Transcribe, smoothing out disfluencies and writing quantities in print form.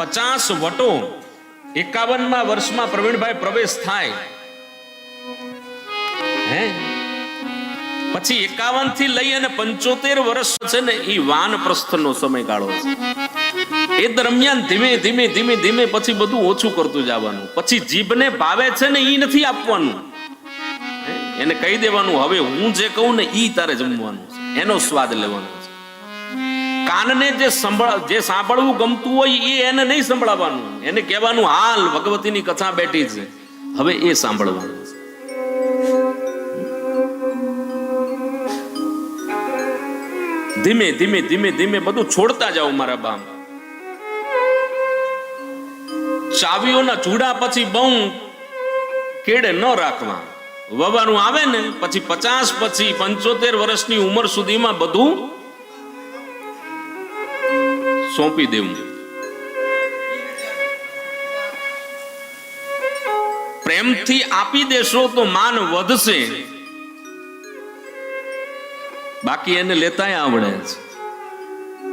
50 વટો 51મા વર્ષમાં પ્રવીણભાઈ પ્રવેશ થાય હે, પછી 51 થી લઈ અને 75 વર્ષ છે ને એ વાનપ્રસ્થનો સમયગાળો છે. એ દરમિયાન ધીમે ધીમે ધીમે ધીમે પછી બધું ઓછું કરતું જવાનું. પછી જીભને ભાવે છે ને ઈ નથી આપવાનું, એને કહી દેવાનું હવે હું જે કહું ને ઈ તારે જમવાનું છે, એનો સ્વાદ લેવાનો છે. કાનને જે સાંભળવું ગમતું હોય એ એને નહીં સંભળાવવાનું, એને કહેવાનું હાલ ભગવતીની કથા બેઠી છે, હવે એ સાંભળવાનું છે. ધીમે ધીમે ધીમે ધીમે બધું છોડતા જાઓ મારા બામ. ચાવીઓના ચૂડા પછી બહુ કેડે ન રાખવા. વવાનું આવે ને પછી 50 પછી 75 વર્ષની ઉંમર સુધીમાં બધું સોંપી દેવું. પ્રેમથી આપી દેશો તો માન વધશે, બાકી એને લેતાય આવડે છે.